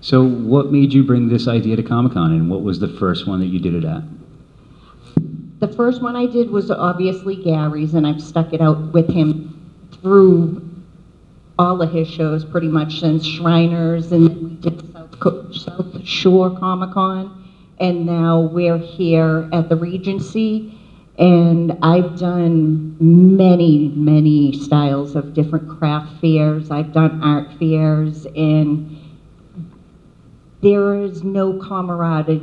So what made you bring this idea to Comic-Con, and what was the first one that you did it at? The first one I did was obviously Gary's, and I've stuck it out with him through all of his shows pretty much since Shriners, and then we did South Shore Comic-Con, and now we're here at the Regency, and I've done many styles of different craft fairs. I've done art fairs, and there is no camaraderie,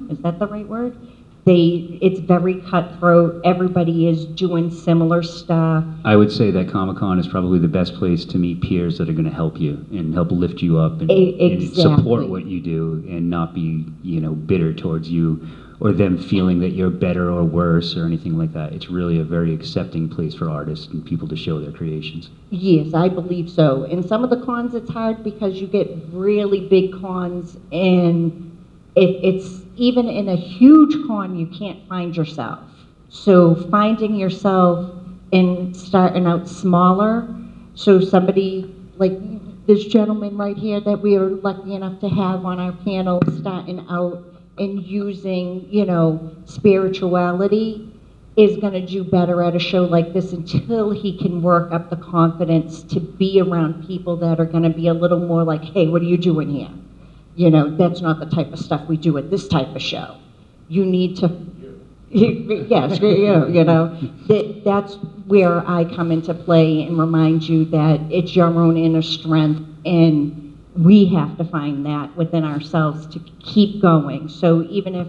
is that the right word? It's very cutthroat. Everybody is doing similar stuff. I would say that Comic-Con is probably the best place to meet peers that are going to help you and help lift you up and, Exactly. and support what you do, and not be, bitter towards you or them feeling that you're better or worse or anything like that. It's really a very accepting place for artists and people to show their creations. Yes, I believe so. In some of the cons, it's hard because you get really big cons, and it's even in a huge con, you can't find yourself. So finding yourself and starting out smaller. So somebody like this gentleman right here that we are lucky enough to have on our panel, starting out and using, spirituality, is going to do better at a show like this until he can work up the confidence to be around people that are going to be a little more like, hey, what are you doing here? That's not the type of stuff we do at this type of show. You need to, yes, that's where I come into play and remind you that it's your own inner strength, and we have to find that within ourselves to keep going. So even if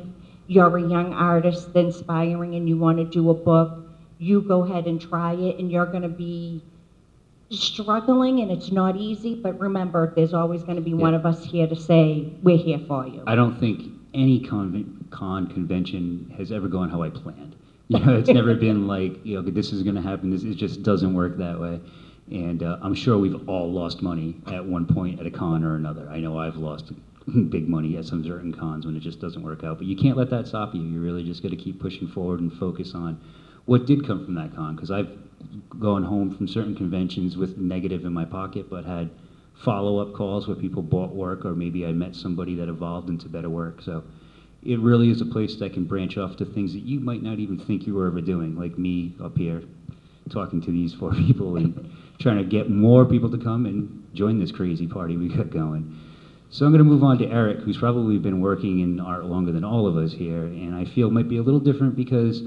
you're a young artist, inspiring, and you want to do a book, you go ahead and try it, and you're going to be struggling, and it's not easy, but remember, there's always going to be one of us here to say, we're here for you. I don't think any convention has ever gone how I planned. It's never been like, this is going to happen. It just doesn't work that way. And I'm sure we've all lost money at one point at a con or another. I know I've lost big money at some certain cons when it just doesn't work out. But you can't let that stop you. You really just got to keep pushing forward and focus on what did come from that con. Because I've gone home from certain conventions with negative in my pocket, but had follow-up calls where people bought work, or maybe I met somebody that evolved into better work. So it really is a place that can branch off to things that you might not even think you were ever doing, like me up here talking to these four people and trying to get more people to come and join this crazy party we got going. So I'm going to move on to Eric, who's probably been working in art longer than all of us here, and I feel might be a little different because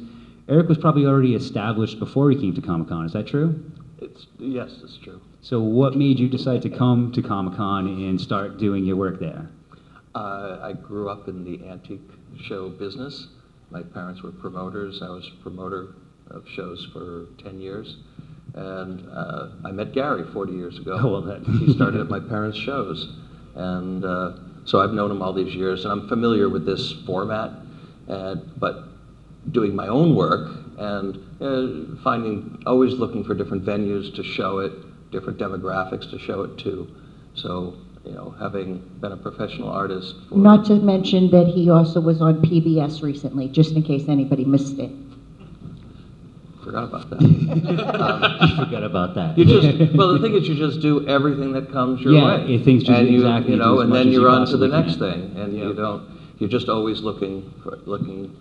Eric was probably already established before he came to Comic-Con. Is that true? Yes, it's true. So what made you decide to come to Comic-Con and start doing your work there? I grew up in the antique show business. My parents were promoters. I was a promoter of shows for 10 years. And I met Gary 40 years ago. Oh, well, He started at my parents' shows. And so I've known him all these years, and I'm familiar with this format. But doing my own work and always looking for different venues to show it, different demographics to show it to. So, having been a professional artist for... Not to mention that he also was on PBS recently, just in case anybody missed it. Forgot about that. You forgot about that. Well, the thing is, you just do everything that comes your way. Yeah, things just and you, exactly you know, do as and much then as you you're on to the possibly next can. thing, and you don't. You're just always looking.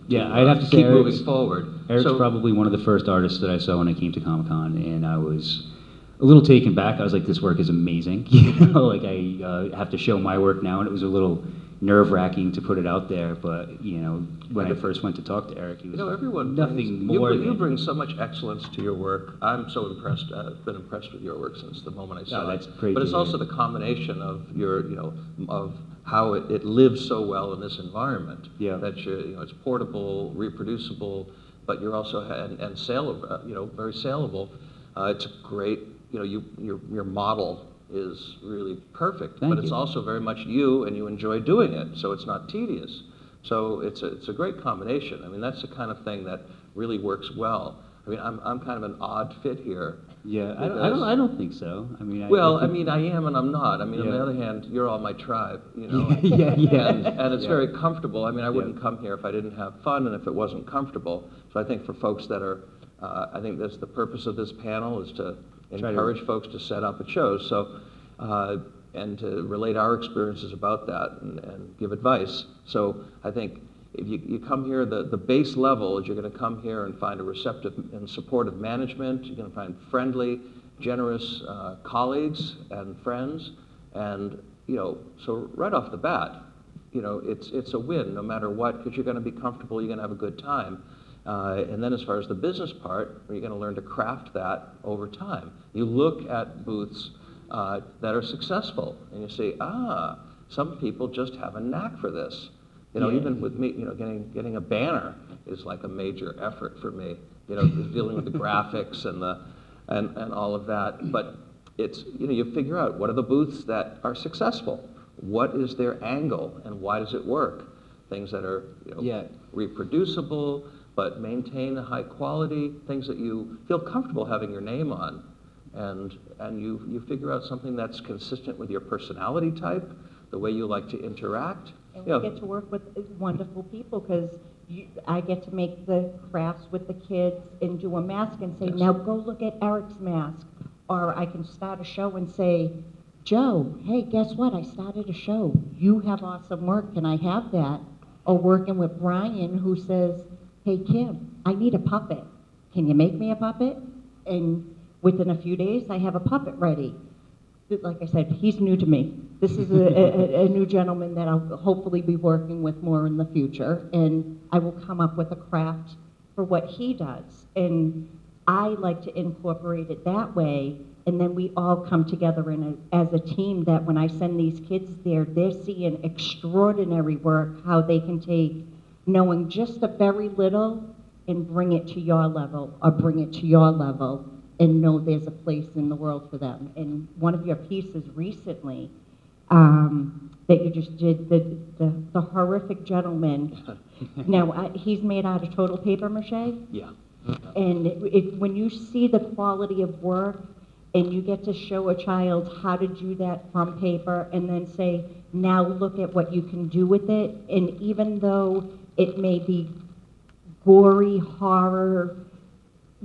Yeah, to, I'd have to say keep Eric's, moving forward. Eric's probably one of the first artists that I saw when I came to Comic-Con, and I was a little taken back. I was like, this work is amazing. Like I have to show my work now, and it was a little nerve-wracking to put it out there. But when I first went to talk to Eric, he was everyone nothing brings, more. You bring so much excellence to your work. I'm so impressed. I've been impressed with your work since the moment I saw it. That's great. But it's also the combination of your, of how it lives so well in this environment. Yeah. That it's portable, reproducible, but you're also and saleable. Very saleable. It's a great. Your model is really perfect, but it's also very much you, and you enjoy doing it, so it's not tedious. So it's a great combination. I mean, that's the kind of thing that really works well. I mean, I'm kind of an odd fit here. Yeah, I don't think so. I mean, I am and I'm not. I mean, on the other hand, you're all my tribe, Yeah. And it's very comfortable. I mean, I wouldn't come here if I didn't have fun and if it wasn't comfortable. So I think for folks that are, I think that's the purpose of this panel, is to encourage folks to set up at shows. So and to relate our experiences about that and give advice. So I think if you come here, the base level is you're going to come here and find a receptive and supportive management. You're going to find friendly, generous colleagues and friends. And, so right off the bat, it's a win no matter what, because you're going to be comfortable, you're going to have a good time. And then as far as the business part, you're going to learn to craft that over time. You look at booths that are successful, and you say, some people just have a knack for this. Even with me, getting a banner is like a major effort for me. Dealing with the graphics and all of that. But it's you figure out what are the booths that are successful. What is their angle, and why does it work? Things that are reproducible, but maintain a high quality. Things that you feel comfortable having your name on, and you figure out something that's consistent with your personality type, the way you like to interact. And we get to work with wonderful people, because I get to make the crafts with the kids and do a mask and say, now go look at Eric's mask. Or I can start a show and say, Joe, hey, guess what? I started a show. You have awesome work. Can I have that? Or working with Brian, who says, hey, Kim, I need a puppet. Can you make me a puppet? And within a few days, I have a puppet ready. Like I said, he's new to me. This is a new gentleman that I'll hopefully be working with more in the future, and I will come up with a craft for what he does. And I like to incorporate it that way, and then we all come together as a team, that when I send these kids there, they're seeing extraordinary work, how they can take knowing just a very little and bring it to your level, or bring it to your level, and know there's a place in the world for them. And one of your pieces recently that you just did, the horrific gentleman. Now, he's made out of total paper mache. Yeah. And when you see the quality of work, and you get to show a child how to do that from paper, and then say, now look at what you can do with it. And even though it may be gory, horror,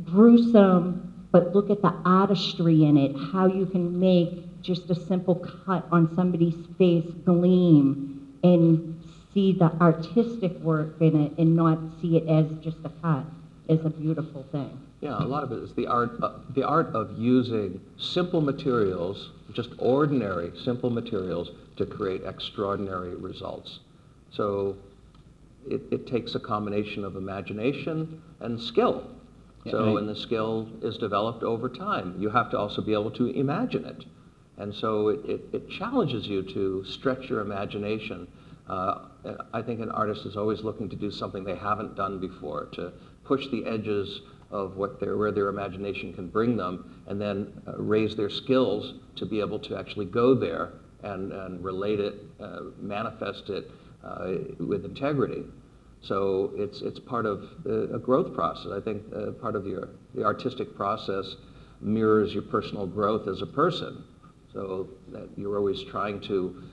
gruesome, but look at the artistry in it, how you can make just a simple cut on somebody's face gleam, and see the artistic work in it, and not see it as just a cut, is a beautiful thing. Yeah, a lot of it is the art of using simple materials, just ordinary simple materials, to create extraordinary results. So it takes a combination of imagination and skill. And the skill is developed over time. You have to also be able to imagine it. And so it challenges you to stretch your imagination. I think an artist is always looking to do something they haven't done before, to push the edges of where their imagination can bring them, and then raise their skills to be able to actually go there and relate it, manifest it with integrity. So it's part of a growth process. I think part of the artistic process mirrors your personal growth as a person. So that you're always trying to,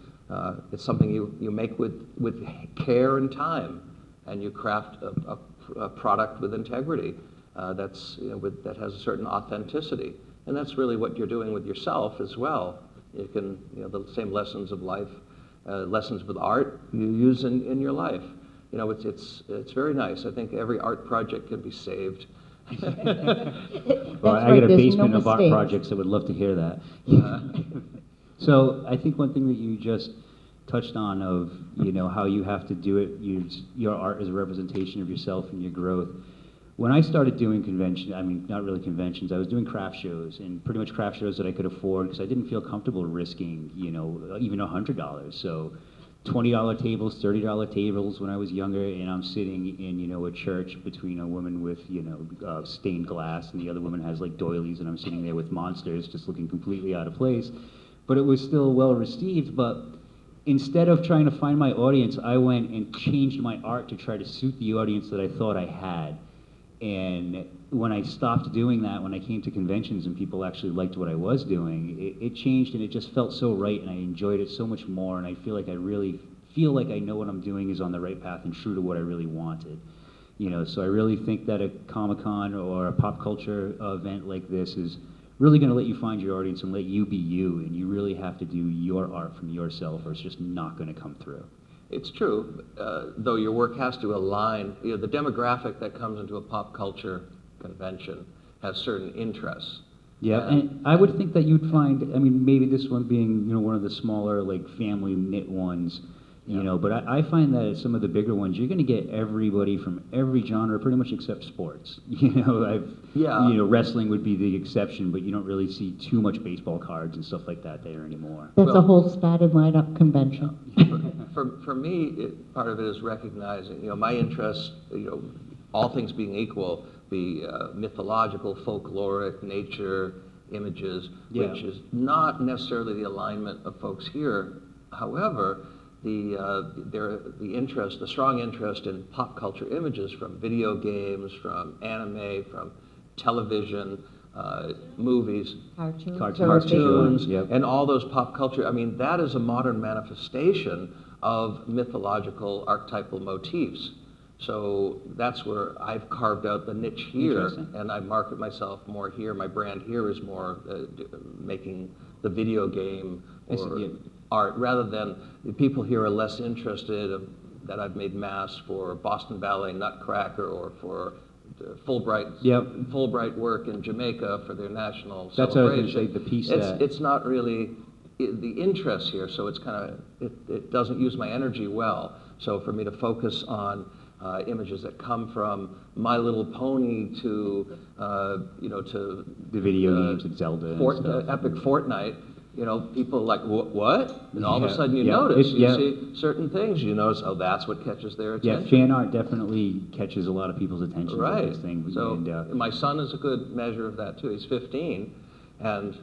it's something you make with care and time, and you craft a product with integrity that has a certain authenticity. And that's really what you're doing with yourself as well. You can, the same lessons of life, lessons with art you use in your life. It's very nice. I think every art project can be saved. Well, I got a basement of art projects that would love to hear that. So I think one thing that you just touched on of, how you have to do it, use your art as a representation of yourself and your growth. When I started doing not really conventions, I was doing craft shows, and pretty much craft shows that I could afford, because I didn't feel comfortable risking, even $100. So $20 tables, $30 tables when I was younger, and I'm sitting in, a church between a woman with, stained glass, and the other woman has like doilies, and I'm sitting there with monsters just looking completely out of place. But it was still well received. But instead of trying to find my audience, I went and changed my art to try to suit the audience that I thought I had. And when I stopped doing that, when I came to conventions and people actually liked what I was doing, it changed, and it just felt so right, and I enjoyed it so much more, and I feel like I know what I'm doing is on the right path and true to what I really wanted. So I really think that a Comic-Con or a pop culture event like this is really going to let you find your audience and let you be you, and you really have to do your art from yourself, or it's just not going to come through. It's true, though your work has to align, the demographic that comes into a pop culture convention has certain interests. Yeah, and I would think that you'd find, I mean, maybe this one being, one of the smaller, like, family knit ones, but I find that at some of the bigger ones, you're going to get everybody from every genre, pretty much except sports. Wrestling would be the exception, but you don't really see too much baseball cards and stuff like that there anymore. That's a whole spatted lineup convention. For me, part of it is recognizing, my interests, all things being equal, be mythological, folkloric, nature, images, which is not necessarily the alignment of folks here. However, the strong interest in pop culture images from video games, from anime, from television, movies, cartoons, yep. and all those pop culture. I mean, that is a modern manifestation of mythological archetypal motifs. So that's where I've carved out the niche here, and I market myself more here. My brand here is more making the video game or art, rather than the people here are less interested that I've made masks for Boston Ballet Nutcracker or for Fulbright work in Jamaica for their national celebration. That's what I was going to say, the piece it's not really the interest here, so it's kind of, it doesn't use my energy well. So for me to focus on images that come from My Little Pony to, to the video games like Zelda and stuff. Epic Fortnite, people are like, what? And all of a sudden you notice, you see certain things, you notice, oh, that's what catches their attention. Yeah, fan art definitely catches a lot of people's attention. Right. This thing. So and, my son is a good measure of that too. He's 15, and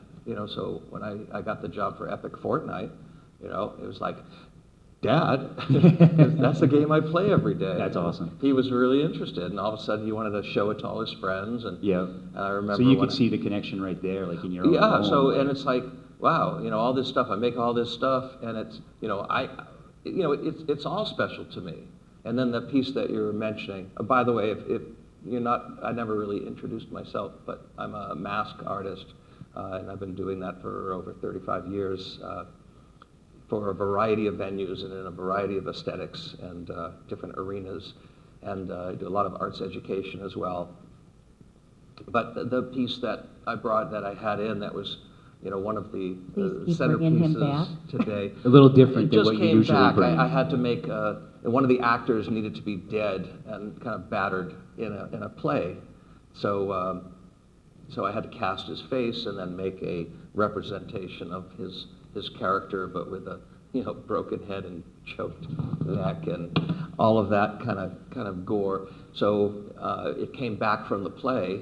so when I got the job for Epic Fortnite, it was like, Dad, that's the game I play every day. That's awesome. He was really interested, and all of a sudden he wanted to show it to all his friends. And I remember. So you could see the connection right there, like in your own home. So and it's like, wow, all this stuff. I make all this stuff, and it's, it's all special to me. And then the piece that you were mentioning. By the way, if you're not, I never really introduced myself, but I'm a mask artist, and I've been doing that for over 35 years. For a variety of venues and in a variety of aesthetics and different arenas, and I do a lot of arts education as well. But the piece that I brought, that I had in, that was, one of the centerpieces today. A little different than what you usually back. bring. I had to make one of the actors needed to be dead and kind of battered in a play, so I had to cast his face and then make a representation of his character, but with a broken head and choked neck and all of that kind of gore. So it came back from the play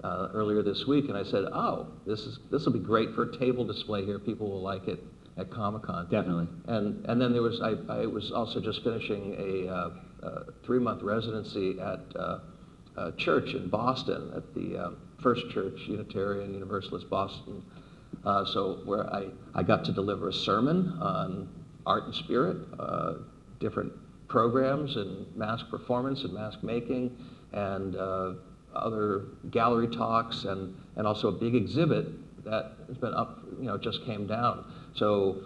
earlier this week, and I said, "Oh, this will be great for a table display here. People will like it at Comic-Con." Definitely. And then there was I was also just finishing a 3-month residency at a church in Boston, at the First Church Unitarian Universalist Boston. So where I got to deliver a sermon on art and spirit, different programs and mask performance and mask making, and other gallery talks, and also a big exhibit that has been up, just came down. So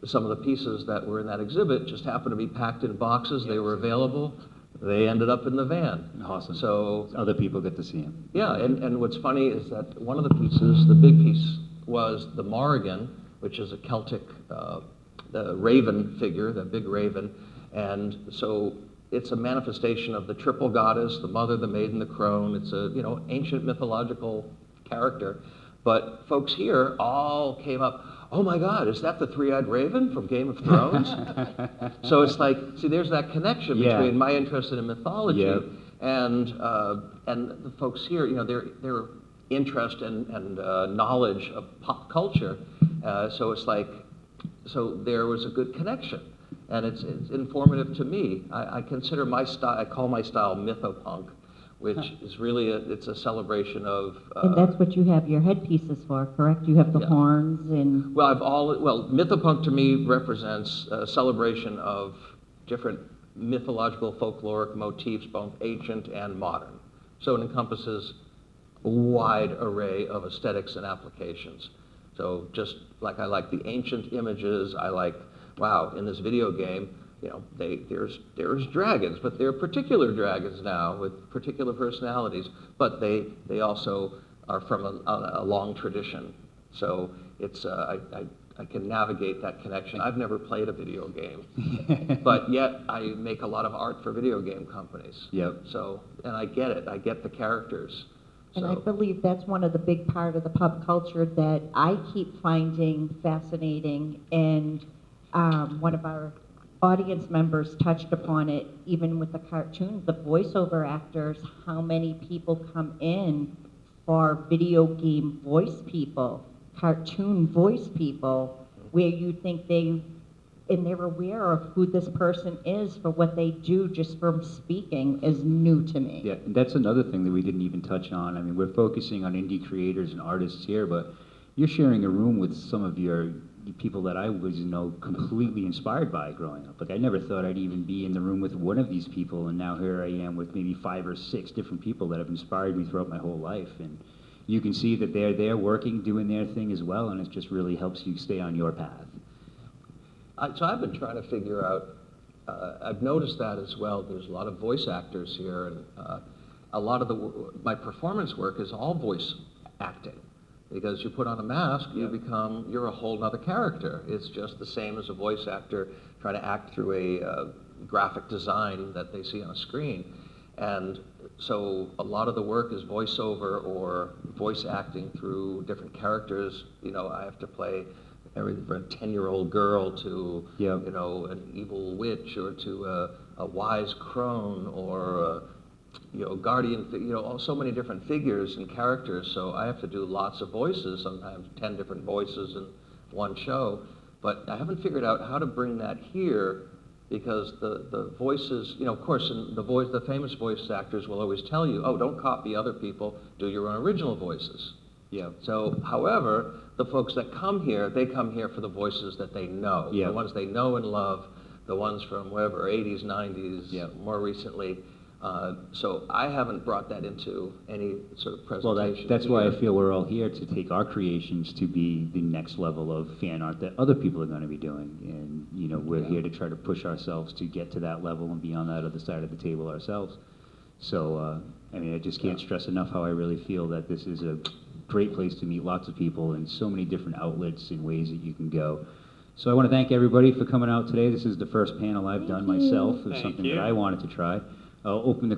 some of the pieces that were in that exhibit just happened to be packed in boxes. They were available. They ended up in the van. Awesome. So other people get to see them. Yeah, and what's funny is that one of the pieces, the big piece, was the Morrigan, which is a Celtic, the raven figure, the big raven. And so it's a manifestation of the triple goddess, the mother, the maiden, the crone. It's a, ancient mythological character. But folks here all came up, oh my God, is that the three-eyed raven from Game of Thrones? So it's like, see, there's that connection between my interest in mythology and the folks here, their interest and knowledge of pop culture. So it's like, so there was a good connection. And it's informative to me. I consider my style, I call my style mythopunk, which is really it's a celebration of... and that's what you have your headpieces for, correct? You have the horns and... Well, mythopunk to me represents a celebration of different mythological folkloric motifs, both ancient and modern. So it encompasses wide array of aesthetics and applications. So just like I like the ancient images, I like, wow, in this video game, you know, there's dragons, but they're particular dragons now with particular personalities, but they also are from a long tradition. So it's, I can navigate that connection. I've never played a video game, but yet I make a lot of art for video game companies. Yep. So, and I get it, I get the characters. And I believe that's one of the big part of the pop culture that I keep finding fascinating, and one of our audience members touched upon it, even with the cartoons, the voiceover actors, how many people come in for video game voice people, cartoon voice people, where you think they're aware of who this person is for what they do just from speaking is new to me. Yeah, and that's another thing that we didn't even touch on. I mean, we're focusing on indie creators and artists here, but you're sharing a room with some of your people that I was, you know, completely inspired by growing up. Like, I never thought I'd even be in the room with one of these people, and now here I am with maybe 5 or 6 different people that have inspired me throughout my whole life. And you can see that they're there working, doing their thing as well, and it just really helps you stay on your path. So I've been trying to figure out, I've noticed that as well. There's a lot of voice actors here, and a lot of my performance work is all voice acting. Because you put on a mask, you're a whole other character. It's just the same as a voice actor trying to act through a graphic design that they see on a screen. And so a lot of the work is voiceover or voice acting through different characters. You know, I have to play everything from a 10-year-old girl to, you know, an evil witch, or to a wise crone, or you know, guardian, you know, so many different figures and characters. So I have to do lots of voices, sometimes 10 different voices in one show. But I haven't figured out how to bring that here, because the voices, you know, of course, the famous voice actors will always tell you, oh, don't copy other people, do your own original voices. Yeah. So, however, the folks that come here, they come here for the voices that they know, the ones they know and love, the ones from whatever, 80s, 90s, more recently. So I haven't brought that into any sort of presentation. Well, that's why I feel we're all here, to take our creations to be the next level of fan art that other people are going to be doing. And, you know, we're here to try to push ourselves to get to that level and be on that other side of the table ourselves. So, I mean, I just can't stress enough how I really feel that this is a great place to meet lots of people and so many different outlets and ways that you can go. So I want to thank everybody for coming out today. This is the first panel I've done myself. It's something that I wanted to try. I'll open the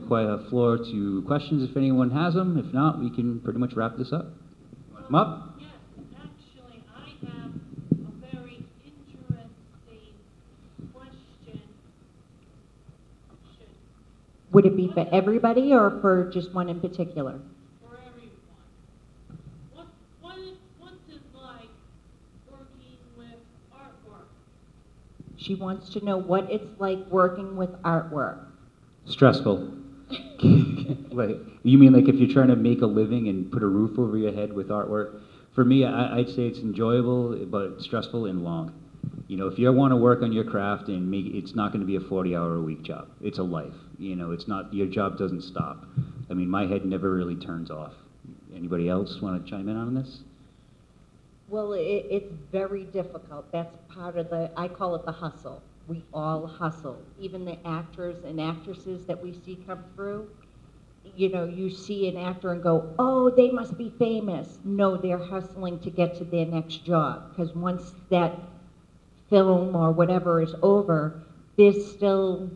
floor to questions if anyone has them. If not, we can pretty much wrap this up. Come up. Yes, actually, I have a very interesting question. Would it be for everybody or for just one in particular? For everyone. What's it like working with artwork? She wants to know what it's like working with artwork. Stressful. Like, you mean like if you're trying to make a living and put a roof over your head with artwork? For me, I'd say it's enjoyable, but stressful and long. You know, if you want to work on your craft and it's not going to be a 40-hour-a-week job. It's a life. You know, it's not, your job doesn't stop. I mean, my head never really turns off. Anybody else want to chime in on this? Well, it's very difficult. That's part of I call it the hustle. We all hustle. Even the actors and actresses that we see come through, you know, you see an actor and go, oh, they must be famous. No, they're hustling to get to their next job, because once that film or whatever is over, there's still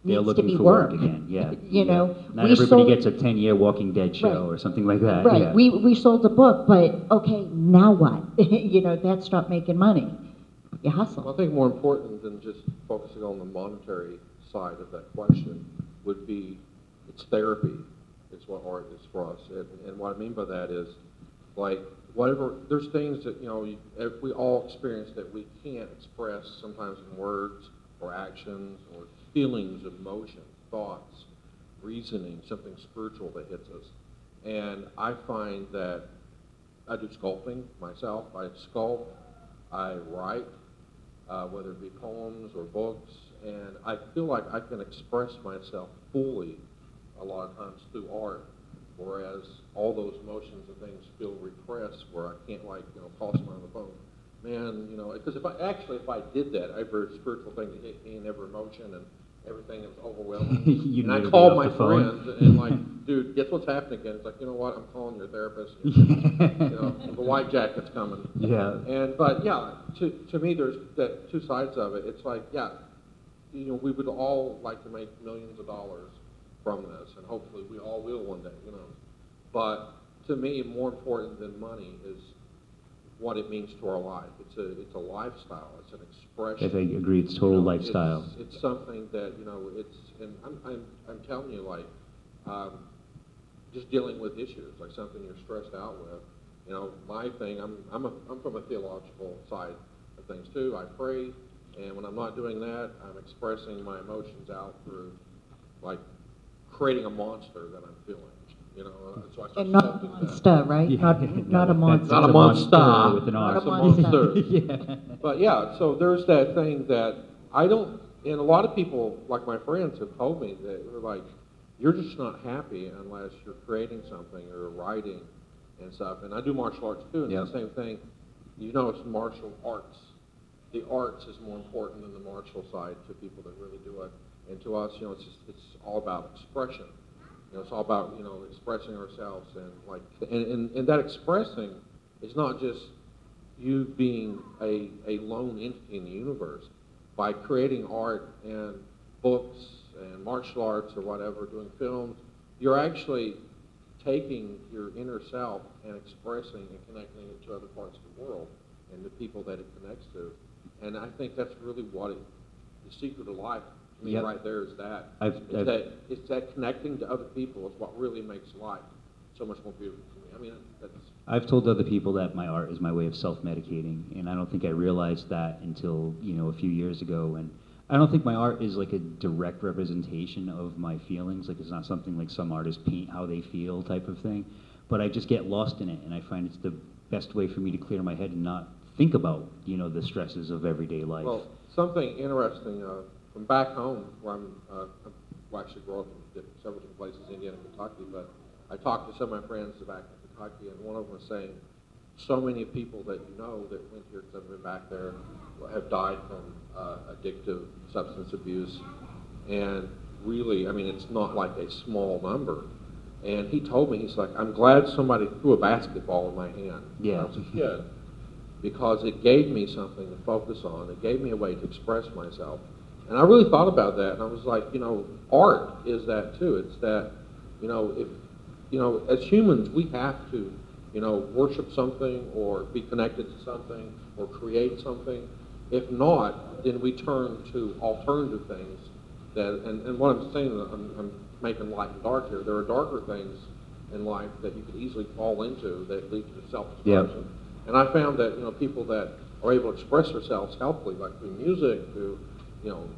They're needs to looking be for work. work again, yeah. You know, Not we everybody sold- gets a 10-year Walking Dead show or something like that. Right, Yeah. we sold a book, but okay, now what? You know, that stopped making money. You hustle. Well, I think more important than just focusing on the monetary side of that question would be it's therapy is what art is for us. And what I mean by that is, like, whatever, there's things that, you know, we all experience that we can't express sometimes in words or actions or feelings, emotions, thoughts, reasoning, something spiritual that hits us. And I find that I do sculpting myself. I sculpt, I write, whether it be poems or books, and I feel like I can express myself fully a lot of times through art. whereas all those emotions and things feel repressed, where I can't call someone on the phone, man, because if I did that, I have a very spiritual thing to hit me and every emotion and everything is overwhelming. You'd And I never called get my off the phone. friends and dude, guess what's happening again? It's like, you know what, I'm calling your therapist. The white jacket's coming. Yeah. But yeah, to me, there's that two sides of it. It's like, yeah, we would all like to make millions of dollars from this, and hopefully we all will one day, But to me, more important than money is what it means to our life. It's a lifestyle. It's an expression. I agree. It's total lifestyle. It's something that and I'm telling you, just dealing with issues, like something you're stressed out with. My thing. I'm from a theological side of things too. I pray, and when I'm not doing that, I'm expressing my emotions out through, creating a monster that I'm feeling. So I start And not a sculpting that. monster, right? Yeah. Not a monster. Not a monster. With an Not R. a It's a monster. Yeah. But yeah, so there's that thing that I don't, and a lot of people, like my friends, have told me that they're like, you're just not happy unless you're creating something or writing and stuff. And I do martial arts too, and Yep. it's the same thing. It's martial arts. The arts is more important than the martial side to people that really do it. And to us, it's all about expression. It's all about, expressing ourselves and that expressing is not just you being a lone entity in the universe. By creating art and books and martial arts or whatever, doing films, you're actually taking your inner self and expressing and connecting it to other parts of the world and the people that it connects to. And I think that's really the secret of life. I mean, Yep. right there is that. It's that connecting to other people is what really makes life so much more beautiful for me. I've told other people that my art is my way of self-medicating, and I don't think I realized that until, a few years ago. And I don't think my art is like a direct representation of my feelings. Like, it's not something like some artists paint how they feel type of thing. But I just get lost in it, and I find it's the best way for me to clear my head and not think about, the stresses of everyday life. Well, something interesting from back home, where I actually grew up in several different places, Indiana, Kentucky, but I talked to some of my friends back in Kentucky, and one of them was saying, so many people that that went here, because I've been back there, have died from addictive substance abuse. And really, it's not like a small number. And he told me, he's like, I'm glad somebody threw a basketball in my hand when I was a kid, because it gave me something to focus on. It gave me a way to express myself. And I really thought about that, and I was like, art is that too. It's that, as humans, we have to, worship something or be connected to something or create something. If not, then we turn to alternative things. And what I'm saying, I'm making light and dark here. There are darker things in life that you could easily fall into that lead to self-expression. Yep. And I found that, people that are able to express themselves healthily, like through music, through,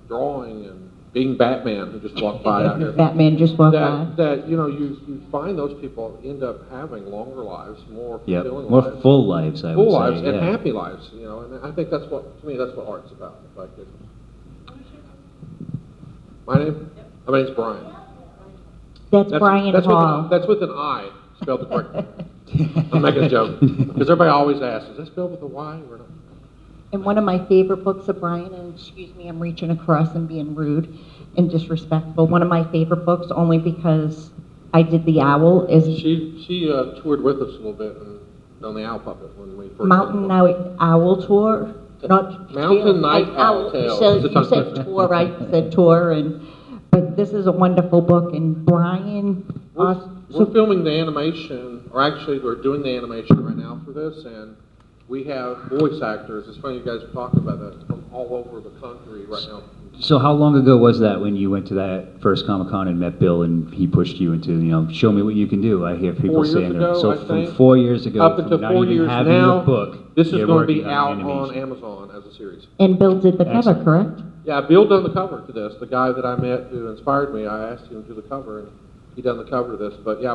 drawing and being Batman, who just walked by out here. Batman just walked by. That you find those people end up having longer lives, more fulfilling More lives. full lives, I would Full say. lives and yeah. happy lives, and I think that's what art's about. My name's Brian. That's Brian Hall. That's with an I, spelled the correct way. I'm making a joke, because everybody always asks, is that spelled with a Y or not? And one of my favorite books of Brian, and excuse me, I'm reaching across and being rude and disrespectful. One of my favorite books, only because I did The Owl, is She toured with us a little bit on the Owl Puppet when we first Mountain did the book. Owl Tour. Not Mountain Night Owl Tale. So It's a you tongue said twister. tour, right? You said tour, but this is a wonderful book. And Brian, We're filming the animation, or actually we're doing the animation right now for this, and we have voice actors. It's funny you guys are talking about that from all over the country right now. So how long ago was that when you went to that first Comic-Con and met Bill and he pushed you into, show me what you can do? I hear people 4 years saying ago, that. So I from think. 4 years ago, Up from until not 4 even years having now, your book, this is you're going to be working out on on animation. Amazon as a series. and Bill did the cover, Excellent. correct? Yeah, Bill done the cover to this. The guy that I met who inspired me, I asked him to do the cover, and he done the cover to this. But yeah,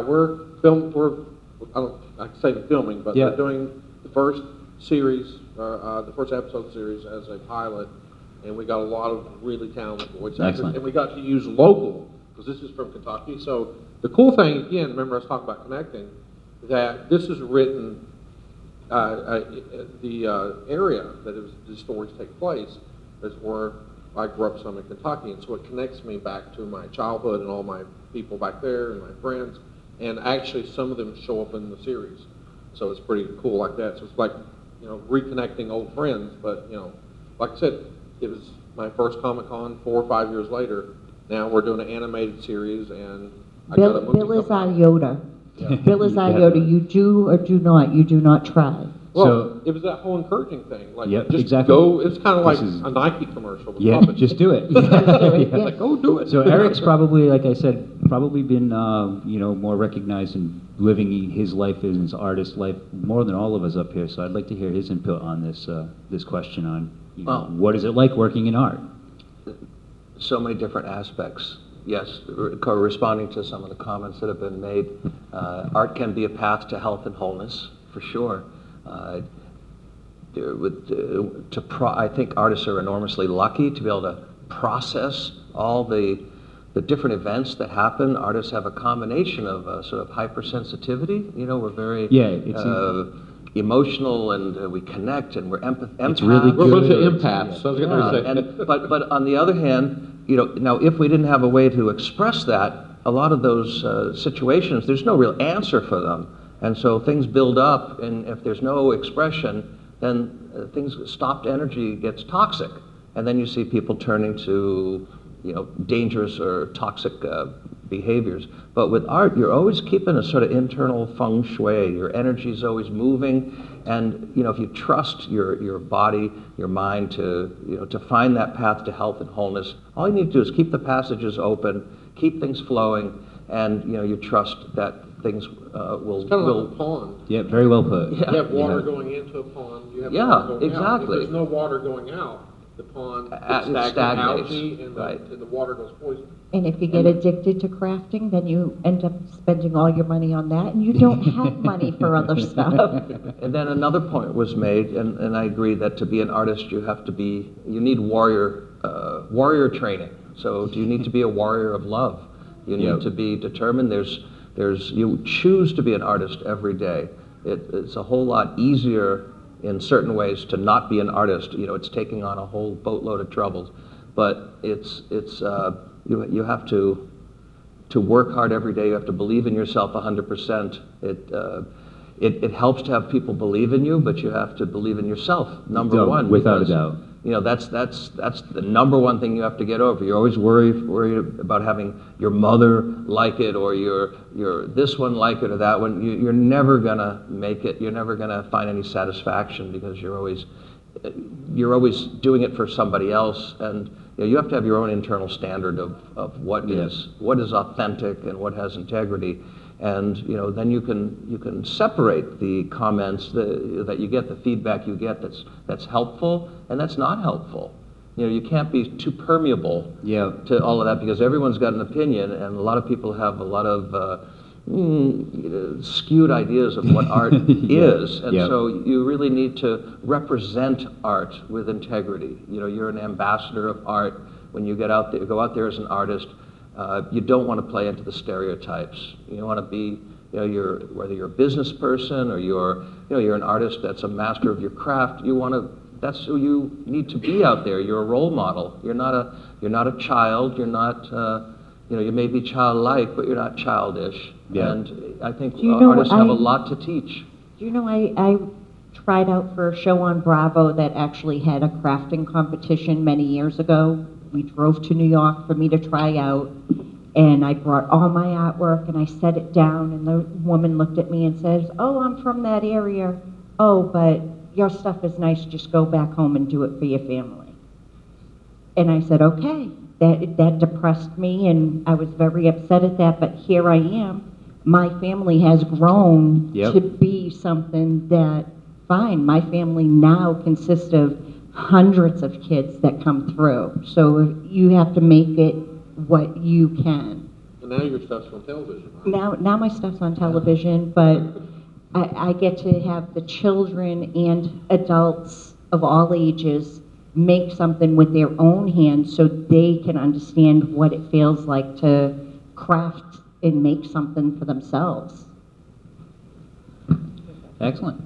I say filming, but Yeah. we're doing the first series, the first episode series as a pilot, and we got a lot of really talented voice actors, Excellent. and we got to use local because this is from Kentucky. So the cool thing, again, remember I was talking about connecting, that this is written, the area that the stories take place is where I grew up some in Kentucky, and so it connects me back to my childhood and all my people back there and my friends, and actually some of them show up in the series. So it's pretty cool like that. So it's like, reconnecting old friends, but, like I said, it was my first Comic-Con 4 or 5 years later. Now we're doing an animated series, and I got a movie Bill is our coming out. Yoda. Bill is our Yoda. You do or do not. You do not try. Well, So- it was that whole encouraging thing. Like, Yep, just exactly. go. It's kind of like This is- a Nike commercial with Yeah, puppets. just do it. it, Yeah. yeah. Go do it. So Eric's probably, like I said, probably been, more recognized in living his life as his artist life more than all of us up here. So I'd like to hear his input on this question on, Well- what is it like working in art? So many different aspects. Yes, responding to some of the comments that have been made, art can be a path to health and wholeness, for sure. I think artists are enormously lucky to be able to process all the different events that happen. Artists have a combination of sort of hypersensitivity. We're very Yeah, it's emotional, and we connect, and we're empaths. It's really We're a bunch of good. empaths. So I was Yeah, going to say. but on the other hand, now if we didn't have a way to express that, a lot of those situations, there's no real answer for them, and so things build up, and if there's no expression, then stopped energy gets toxic, and then you see people turning to dangerous or toxic behaviors. But with art, you're always keeping a sort of internal feng shui. Your energy is always moving, and if you trust your body, your mind to find that path to health and wholeness, all you need to do is keep the passages open, keep things flowing, and you trust that things will It's kind of like a pond. Yeah, very well put. Yeah. You have water Yeah. going into a pond. You have Yeah, water going out. exactly. If there's no water going out, the pond It gets stagnant stagnates, algae, and right. and the water goes poison. And if you get addicted to crafting, then you end up spending all your money on that, and you don't have money for other stuff. And then another point was made, and I agree that to be an artist, you need warrior training. So do you need to be a warrior of love? You need Yep. to be determined. You choose to be an artist every day. It's a whole lot easier in certain ways to not be an artist. It's taking on a whole boatload of troubles, but you have to work hard every day. You have to believe in yourself 100%. It helps to have people believe in you, but you have to believe in yourself, number No, one. without a because, doubt. That's the number one thing you have to get over. You're always worried about having your mother like it, or your this one like it, or that one. You're never gonna make it. You're never gonna find any satisfaction, because you're always doing it for somebody else, and you have to have your own internal standard of what is authentic and what has integrity. And then you can separate the comments that you get, the feedback you get that's helpful and that's not helpful. You can't be too permeable Yeah. to all of that, because everyone's got an opinion, and a lot of people have a lot of skewed ideas of what art is, and Yeah. so you really need to represent art with integrity. You're an ambassador of art when you go out there as an artist. You don't want to play into the stereotypes. You want to be, whether you're a business person or you're an artist that's a master of your craft. That's who you need to be out there. You're a role model. You're not a child. You're not, you may be childlike, but you're not childish. Yeah. And I think Do you know, artists have a I- lot to teach. Do you know, I tried out for a show on Bravo that actually had a crafting competition many years ago. We drove to New York for me to try out, and I brought all my artwork, and I set it down, and the woman looked at me and says, "Oh, I'm from that area. Oh, but your stuff is nice. Just go back home and do it for your family." And I said, okay. That depressed me, and I was very upset at that, but here I am. My family has grown Yep. to be something that, fine, my family now consists of hundreds of kids that come through. So you have to make it what you can. And now your stuff's on television, right? Now my stuff's on television, but I get to have the children and adults of all ages make something with their own hands so they can understand what it feels like to craft and make something for themselves. Excellent.